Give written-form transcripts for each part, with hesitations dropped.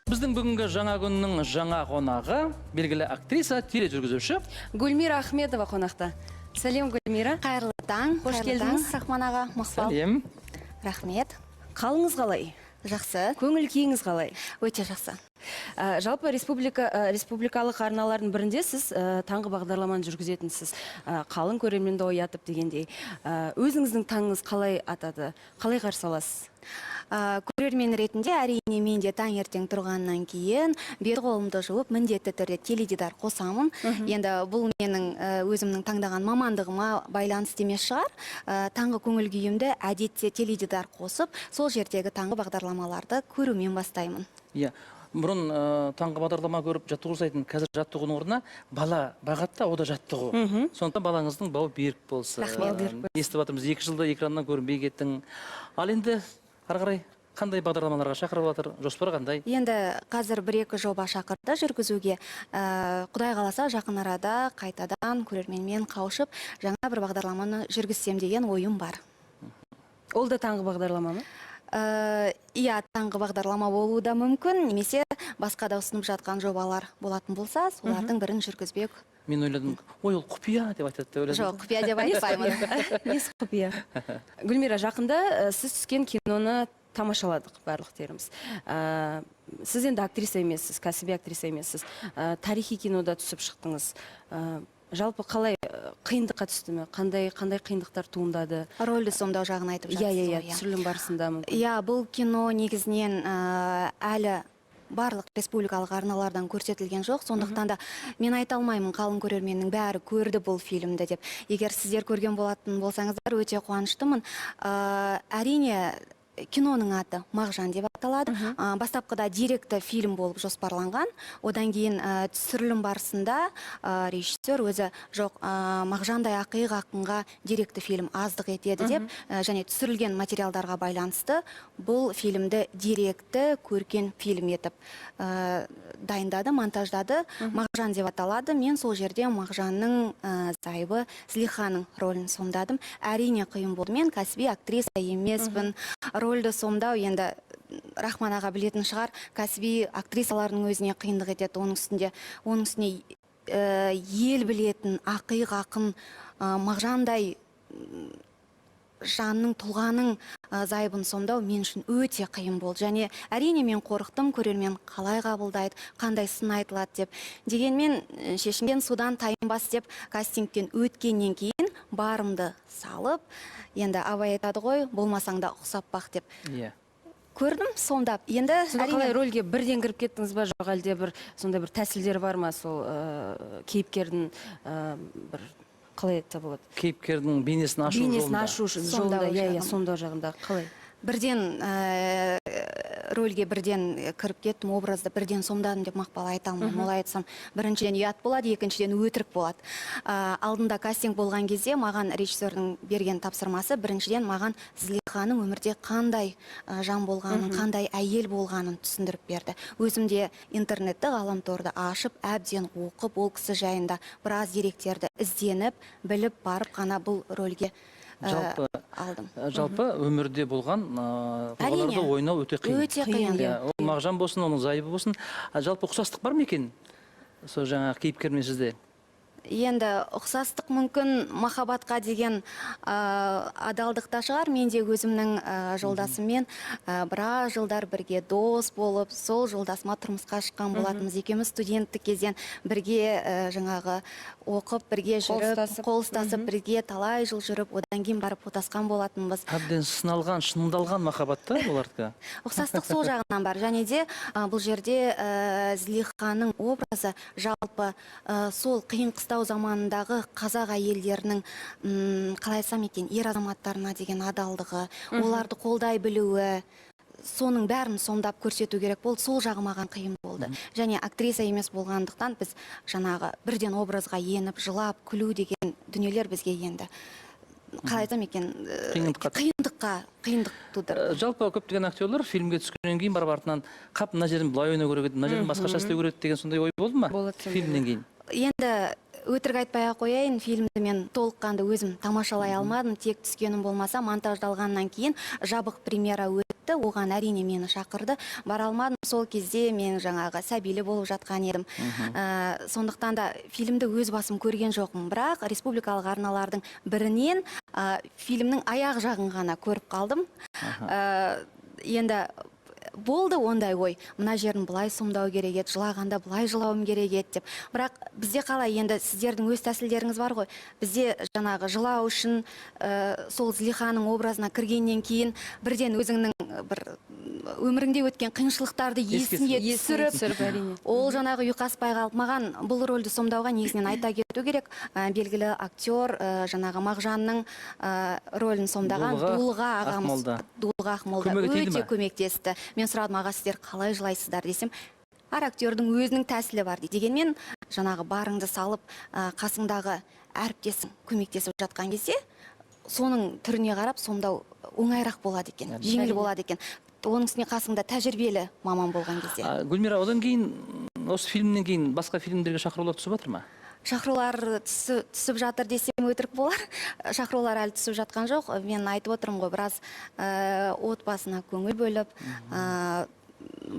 Біздің бүгінгі жаңа күннің жаңа қонағы белгілі актриса, тележүргізуші Гүлмира Ахметова қонақта. Сәлем, Гүлмира. Қайырлы таң. Қош келдіңіз. Рахман аға, Мақпал. Сәлем. Рахмет. Қалыңыз қалай? Жақсы. Көңіл күйіңіз қалай? Өте жақсы. Жалпы республикалық арналардың бірінде сіз таңғы бағдарламаны жүргізетінсіз. Қалың көрерменді оятып дегендей. Өзіңіздің таңыңыз қалай атады? Қалай қарсы аласыз? Көрермен ретінде әрине мен де таңертең тұрғаннан кейін бет қолымды жуып міндетті түрде теледидар қосамын. Енді бұл менің өзімнің таңдаған мамандығыма байланысты емес шығар. Таңғы көңіл күйімді әдетте теледидар қосып, сол жердегі таңғы бағдарламаларды көрумен бастаймын. Иә. Бұрын таңғы бағдарлама көріп жаттығу жасайтын, қазір жаттығудың орнына бала бағатта, о да жаттығу. Сондықтан балаңыздың бауы берік болсын. Естіп жатырмыз, 2 жылда экраннан көрінбей кеттің. Ал енді ары қарай қандай бағдарламаларға шақырып жатыр, жоспар қандай? Енді қазір 1-2 жоба шақырды жүргізуге. Құдай қаласа жақын арада қайтадан көрерменмен қауышып, жаңа бір бағдарламаны жүргізсем деген ойым бар. Ол да таңғы бағдарлама ма? Иә, таңғы бағдарлама болуы да мүмкін, немесе басқа да ұсынып жатқан жобалар болатын болса, солардың бірін жүргізбек. Мен ойладым, ой, ол құпия деп айтады. Жоқ, құпия деп айтпаймын. Несі құпия? Гүлмира, жақында сіз түскен киноны тамашаладық барлықтеріміз. Сіз енді актриса емессіз, кәсіби актриса емессіз. Тарихи кинода түсіп шықтыңыз. Жалпы қалай қиындыққа түсті ме? Қандай қиындықтар туындады? Рөлді сомдау жағын айтып жатсыз. Иә, түсірілім барысында мүмкін. Иә, бұл кино негізінен әлі барлық республикалық арналардан көрсетілген жоқ. Сондықтан да мен айта алмаймын, қалың көрерменнің бәрі көрді бұл фильмді деп. Егер сіздер көрген болатын болсаңыздар, өте қуаныштымын. Әрине, киноның аты Мағжан деп аталады. Бастапқыда деректі фильм болып жоспарланған. Одан кейін түсірілім барысында режиссер өзі жоқ, Мағжандай ақиық ақынға деректі фильм аздық етеді деп, және түсірілген материалдарға байланысты бұл фильмді деректі көркем фильм етіп дайындады, монтаждады. Мағжан деп аталады. Мен сол жерде Мағжанның зайыбы Злиханың рөлін сомдадым. Әрине қиын болды. Мен кәсіби актриса емеспін. Рөлді сомдау енді Рахман аға білетін шығар, кәсіби актрисалардың өзіне қиындық етеді. Оның үстіне ел білетін ақиық ақын Мағжандай жанның, тұлғаның зайыбын сомдау мен үшін өте қиын болды. Және әрине мен қорықтым, көрермен қалай қабылдайды, қандай сын айтылады деп. Дегенмен шешінген судан тайынбас деп кастингтен өткеннен кейін барымды салып, енді абай айтады ғой, болмасаң да ұқсап бақ деп. Көрдім, сомдап. Енді қалай рөлге бірден кіріп кеттіңіз ба, жоқ әлде бір сондай бір тәсілдер бар ма, сол кейіпкердің бір қалай айтса болады? Кейіпкердің бейнесін ашу жолында. Сомдау жағында қалай? Бірден рөлге бірден кіріп кеттім, образды бірден сомдадым деп Мақпал айта алмаймын. Олай айтсам, біріншіден ұят болады, екіншіден өтірік болады. Алдында кастинг болған кезде маған режиссердің берген тапсырмасы біріншіден маған Злиханың өмірде қандай жан болғанын, қандай әйел болғанын түсіндіріп берді. Өзімде интернетті, ғаламторды ашып, әбден оқып, ол кісі жайында біраз деректерді ізденіп, біліп барып қана бұл рөлге алдым. Жалпы өмірде болған тұлғаларды ойнау өте қиын. Өте қиын. Ол Мағжан болсын, оның зайыбы болсын. Жалпы ұқсастық бар ма екен? Сол жаңа кейіпкермен сізде? Енді ұқсастық мүмкін махаббатқа деген адалдықта шығар. Мен де өзімнің жолдасыммен біраз жылдар бірге дос болып, сол жолдасыма тұрмысқа шыққан болатынбыз. Екеуміз студенттік кезден бірге жаңағы оқып, бірге жүріп, қол ұстасып, бірге талай жыл жүріп, одан кейін барып отасқан болатынбыз. Әбден сыналған, шыңдалған махаббатта олардікі? Ұқсастық сол жағынан бар. Және де бұл жерде Злиханың образы жалпы сол қиын қыстау заманындағы қазақ әйелдерінің қалай айтсам екен, ер азаматтарына деген адалдығы, оларды қолдай білуі, соның бәрін сомдап көрсету керек болды. Сол жағы маған қиын болды. Және актриса емес болғандықтан біз жаңағы бірден образға еніп, жылап, күлу деген дүниелер бізге енді. Қалай айтсам екен, қиындық тудырды. Жалпы көптеген актерлар фильмге түскеннен кейін барып артынан қап, мына жерін былай ойнау керек еді, мына жерін басқаша істеу керек деген сондай ой болды ма? Фильмнен кейін. Енді өтірік айтпай қояйын, фильмді мен толыққанды өзім тамашалай алмадым. Тек түскенім болмаса, монтаждалғаннан кейін жабық премьера өтті. айтты, оған әрине мені шақырды. Бара алмадым, сол кезде мен жаңағы сәбилі болып жатқан едім. Сондықтан да фильмді өз басым көрген жоқпын, бірақ республикалық арналардың бірінен фильмнің аяқ жағын ғана көріп қалдым. Енді болды ондай ой, мына жерін былай сомдау керек еді, жылағанда былай жылауым керек еді деп. Бірақ бізде қалай, енді сіздердің өз тәсілдеріңіз бар ғой. Бізде жаңағы жылау үшін сол Злиханың образына кіргеннен кейін бірден өзіңнің бір өміріңде өткен қиыншылықтарды есіңе түсіріп, ол жаңағы ұйқаспай қалып, маған бұл рөлді сомдауға негізінен айта кету керек. Белгілі актер жаңағы Мағжанның рөлін сомдаған Дулыға ағамыз, Дулыға Ақмолда өте көмектесті. Мен сұрадым, аға, сіздер қалай жылайсыздар десем, әр актердің өзінің тәсілі бар дейді. Дегенмен жаңағы барыңды салып, қасыңдағы әріптесің көмектесіп жатқан кезде, соның түріне қарап сомдау оңайырақ болады екен, жеңіл болады екен. Оның үстіне қасыңда тәжірибелі маман болған кезде. Гүлмира, одан кейін, осы фильмнен кейін басқа фильмдерге шақырулар түсіп жатыр ма? Шақырулар түсіп жатыр десем өтірік болар. Шақырулар әлі түсіп жатқан жоқ. Мен айтып отырмын ғой, біраз отбасына көңіл бөліп,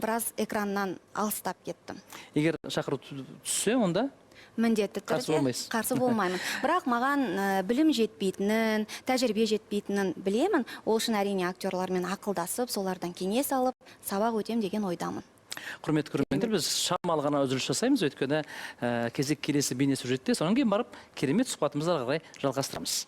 біраз экраннан алыстап кеттім. Егер шақыру түссе, онда? Міндетті түрде қарсы болмаймын. Бірақ маған білім жетпейтінін, тәжірибе жетпейтінін білемін. Ол үшін әрине актерлармен ақылдасып, солардан кеңес алып, сабақ өтем деген ойдамын. Құрметті көрермендер, біз шамалы ғана үзіліс жасаймыз, өйткені кезек келесі бейне сюжетте, содан кейін барып керемет сұхбатымызды ары қарай жалғастырамыз.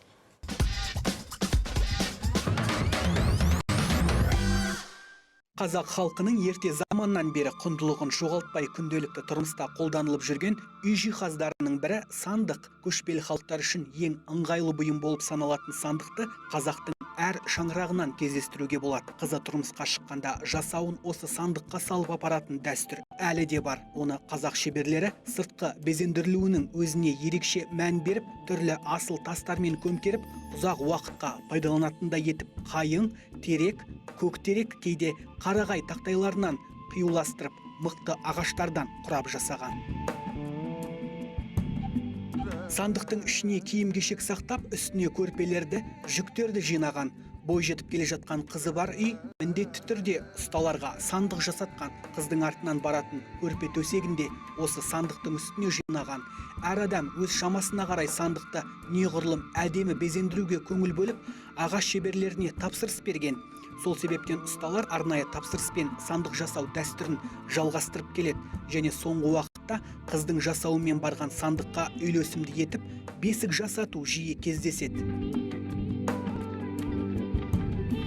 Қазақ халқының ерте заманнан бері құндылығын жоғалтпай күнделікті тұрмыста қолданылып жүрген үй жиһаздарының бірі сандық. Көшпелі халықтар үшін ең ыңғайлы бұйым болып саналатын сандықты қазақтың әр шаңырағынан кездестіруге болады. Қызы тұрмысқа шыққанда жасауын осы сандыққа салып апаратын дәстүр әлі де бар. Оны қазақ шеберлері сыртқы безендірілуінің өзіне ерекше мән беріп, түрлі асыл тастармен көмкеріп, ұзақ уақытқа пайдаланатындай етіп, қайың, терек, көктерек, кейде қарағай тақтайларынан қиюластырып, мықты ағаштардан құрап жасаған. Сандықтың ішіне киім-кешек сақтап, үстіне көрпелерді, жүктерді жинаған. Бой жетіп келе жатқан қызы бар үй міндетті түрде ұсталарға сандық жасатқан. Қыздың артынан баратын көрпе төсегінде осы сандықтың үстіне жинаған. Әр адам өз шамасына қарай сандықты неғұрлым әдемі безендіруге көңіл бөліп, ағаш шеберлеріне тапсырыс берген. Сол себептен ұсталар арнайы тапсырыспен сандық жасау дәстүрін жалғастырып келеді. Және соңғы уақытта қыздың жасауымен барған сандыққа үйлесімді етіп, бесік жасату жиі кездеседі.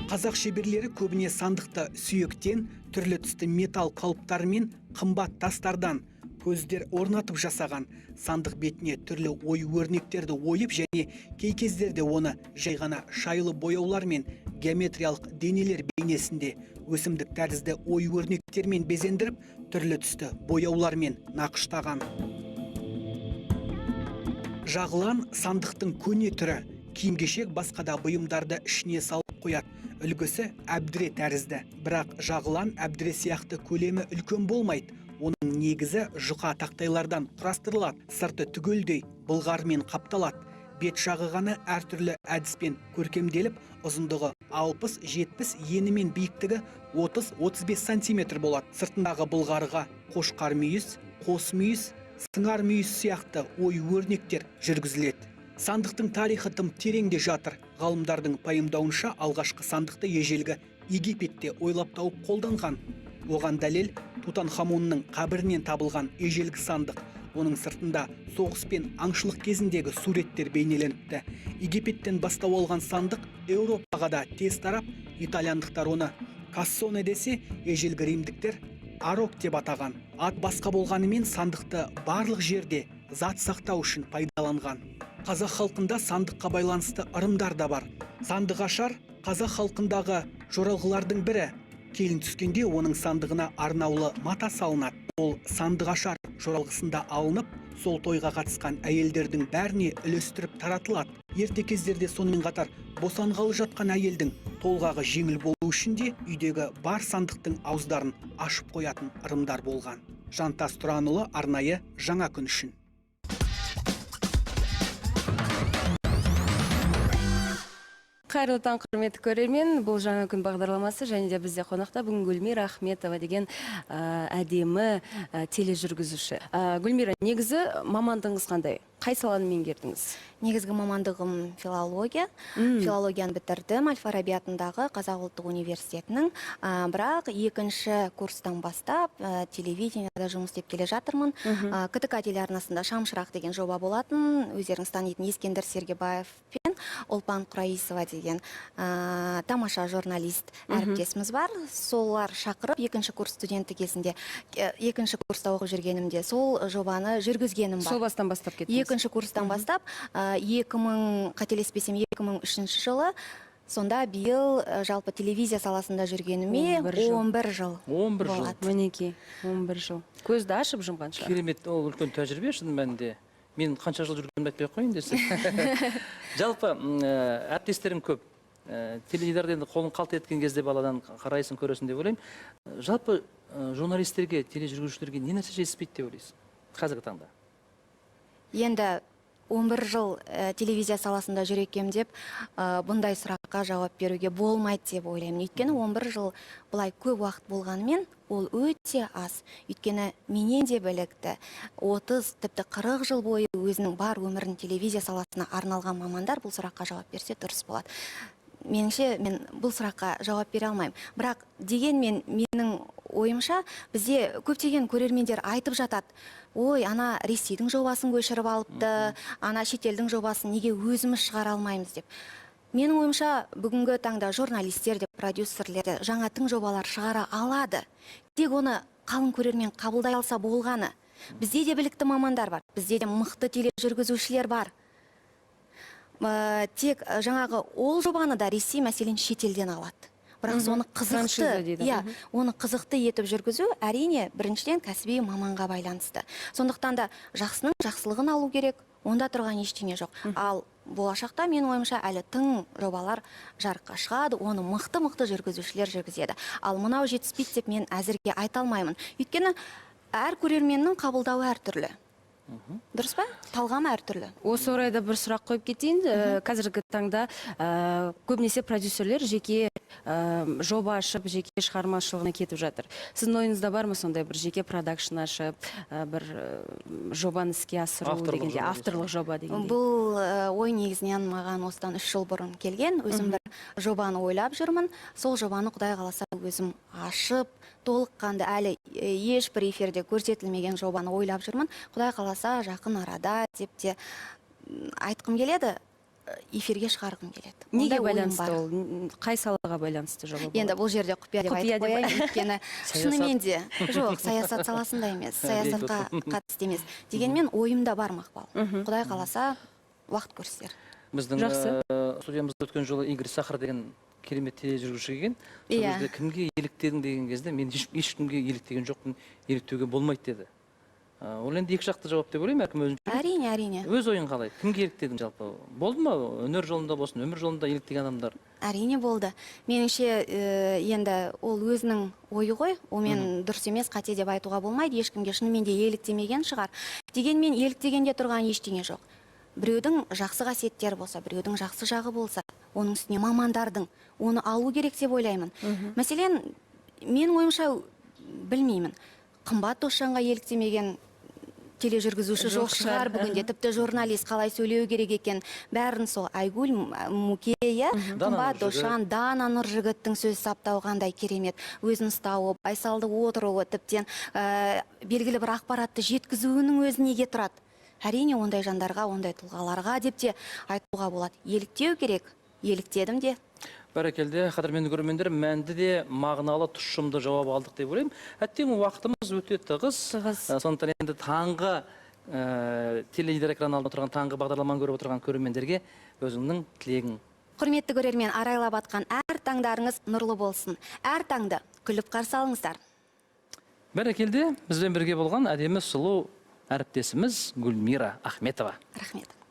Қазақ шеберлері көбіне сандықты сүйектен, түрлі түсті металл қалыптары мен қымбат тастардан көздер орнатып жасаған. Сандық бетіне түрлі ою өрнектерді ойып және кей кездерде оны жай ғана шайлы бояулар мен геометриялық денелер бейнесінде өсімдік тәрізді ою өрнектермен безендіріп, түрлі түсті бояулармен нақыштаған. Жағылан сандықтың көне түрі, киім-кешек басқа да бұйымдарды ішіне салып қояды. Үлгісі әбдіре тәрізді, бірақ жағылан әбдіре сияқты көлемі үлкен болмайды. Оның негізі жұқа тақтайлардан құрастырылады, сырты түгелдей былғармен қапталады. Бет жағы ғана әртүрлі әдіспен көркемделіп, ұзындығы 60-70, ені мен биіктігі 30-35 сантиметр болады. Сыртындағы былғарыға қошқар мүйіз, қос мүйіз, сыңар мүйіз сияқты ою өрнектер жүргізіледі. Сандықтың тарихы тым тереңде жатыр. Ғалымдардың пайымдауынша алғашқы сандықты ежелгі Египетте ойлап тауып қолданған. Оған дәлел Тутанхамонның қабірінен табылған ежелгі сандық. Оның сыртында соғыс пен аңшылық кезіндегі суреттер бейнеленіпті. Египеттен бастау алған сандық Еуропаға да тез тарап, итальяндықтар оны кассоне десе, ежелгі римдіктер арок деп атаған. Ат басқа болғанымен сандықты барлық жерде зат сақтау үшін пайдаланған. Қазақ халқында сандыққа байланысты ырымдар да бар. Сандық ашар қазақ халқындағы жоралғылардың бірі. Келін түскенде оның сандығына арнаулы мата салынады. Ол сандық ашар жоралғысында алынып, сол тойға қатысқан әйелдердің бәріне үлестіріп таратылады. Ерте кездерде сонымен қатар босанғалы жатқан әйелдің толғағы жеңіл болу үшін де үйдегі бар сандықтың ауыздарын ашып қоятын ырымдар болған. Жантас Тұранұлы, арнайы Жаңа күн үшін. Қайырлы таң, құрметті көрермен. Бұл жаңа күн бағдарламасы, және де бізде қонақта бүгін Гүлмира Ахметова деген әдемі тележүргізуші. Гүлмира, негізі мамандығыңыз қандай? Қай саланы меңгердіңіз? Негізгі мамандығым филология. Филологияны бітірдім Әл-Фараби атындағы Қазақ ұлттық университетінің. Бірақ екінші курстан бастап телевидениеда жұмыс істеп келе жатырмын. КТК телеарнасында Шамшырақ деген жоба болатын. Өздеріңіз танитын Ескендір Сергебаев пен Олпан Құраисова деген тамаша журналист әріптесіміз бар. Солар шақырып, екінші курс студенті кезінде, екінші курста оқып жүргенімде сол жобаны жүргізгенім бар. Сол бастан бастап кеттіңіз? Екінші курстан бастап, 2003 жылы, сонда биыл жалпы телевизия саласында жүргеніме 11 жыл. 11 жыл. болады. Мінекей, 11 жыл. Көзді ашып жұмғанша. Керемет, ол үлкен тәжірибе шын мәнінде. Мен қанша жыл жүргенімді айтпай ақ қояйын десе. Жалпы әріптестерім көп. Теледидарда енді қолын қалт еткен кезде баладан қарайсың, көресің деп ойлаймын. Жалпы журналистерге, тележүргізушілерге не нәрсе жетіспейді деп ойлайсың қазіргі таңда? Енді 11 жыл телевизия саласында жүрекем деп, бұндай сұраққа жауап беруге болмайды деп ойлаймын. Өйткені 11 жыл бұлай көп уақыт болғанымен, ол өте аз. Өйткені менен де білікті 30, тіпті 40 жыл бойы өзінің бар өмірін телевизия саласына арналған мамандар бұл сұраққа жауап берсе дұрыс болады. Меніңше, мен бұл сұраққа жауап бере алмаймын. Бірақ дегенмен менің ойымша, бізде көптеген көрермендер айтып жатады: ой, ана Ресейдің жобасын көшіріп алыпты, ана шетелдің жобасын неге өзіміз шығара алмаймыз деп. Менің ойымша, бүгінгі таңда журналистер де, продюсерлер де жаңа тың жобалар шығара алады. Тек оны қалың көрермен қабылдай алса болғаны. Бізде де білікті мамандар бар, бізде де мықты тележүргізушілер бар. Тек жаңағы ол жобаны да Ресей мәселен шетелден алады. Бірақ соны қызықты, оны қызықты етіп жүргізу әрине біріншіден кәсіби маманға байланысты. Сондықтан да жақсының жақсылығын алу керек, онда тұрған ештеңе жоқ. Ал болашақта менің ойымша әлі тың жобалар жарыққа шығады, оны мықты жүргізушілер жүргізеді. Ал мынау жетіспейді деп мен әзірге айта алмаймын. Өйткені әр көрерменнің қабылдауы әртүрлі. Дұрыс па? Талғамы әртүрлі. Осы орайда бір сұрақ қойып кетейін. Қазіргі таңда көбінесе продюсерлер жеке жоба ашып, жеке шығармашылығына кетіп жатыр. Сіздің ойыңызда бар ма сондай бір жеке продакшн ашып, бір жобаны іске асыру дегенде, авторлық жоба дегенде? Бұл ой негізінен маған осыдан 3 жыл бұрын келген. Өзім бір жобаны ойлап жүрмін. Сол жобаны Құдай қаласа өзім ашып, толыққанды әлі ешбір эфирде көрсетілмеген жобаны ойлап жүрмін. Құдай қаласа жақын арада деп те айтқым келеді, эфирге шығарғым келеді. Неге байланысты ол? Қай салаға байланысты жоба болады? Енді бұл жерде құпия деп айтып қояйын. Өйткені шынымен де жоқ, саясат саласында емес, саясатқа қатысты емес. Дегенмен ойымда бар Мақпал. Құдай қаласа уақыт көрсетер. Біздің студиямызда өткен жолы Игорь Сахар деген керемет тележүргізуші келген. Сол кезде кімге еліктедің деген кезде, мен ешкімге еліктеген жоқпын, еліктеуге болмайды деді. Ол енді екі жақты жауап деп ойлаймын, әркім өзінше. Әрине. Өз ойың қалай? Кімге еліктедің жалпы? Болды ма өнер жолында болсын, өмір жолында еліктеген адамдар? Әрине болды. Меніңше енді ол өзінің ойы ғой, омен дұрыс емес, қате деп айтуға болмайды, ешкімге шынымен де еліктемеген шығар. Дегенмен еліктегенде тұрған ештеңе жоқ. Біреудің жақсы қасиеттері болса, біреудің жақсы жағы болса, оның үстіне мамандардың оны алу керек деп ойлаймын. Мәселен, менің ойымша, білмеймін, қымбат Досжанға еліктемеген тележүргізуші жоқ шығар бүгінде. Тіпті журналист қалай сөйлеу керек екен, бәрін сол Айгүл Мукея, қымбат Досжан, Дана Нұржігіттің сөз саптауы қандай керемет, өзін ұстауы, байсалды отыруы, тіптен белгілі бір ақпаратты жеткізуінің өзі неге тұрады. Әрине ондай жандарға, ондай тұлғаларға деп те айтуға болады. Еліктеу керек, еліктедім де. Бәрекелді, қадірменді көрермендер, мәнді де мағыналы тұшымды жауап алдық деп ойлаймын. Әттең уақытымыз өте тығыз. Сондықтан енді таңғы теледидар экран алдында отырған, таңғы бағдарламаны көріп отырған көрермендерге өзіңнің тілегің. Құрметті көрермен, арайлап атқан әр таңдарыңыз нұрлы болсын. Әр таңды күліп қарсы алыңыздар. Бәрекелді, бізбен бірге болған әдемі сұлу әріптесіміз Гүлмира Ахметова. Рахмет.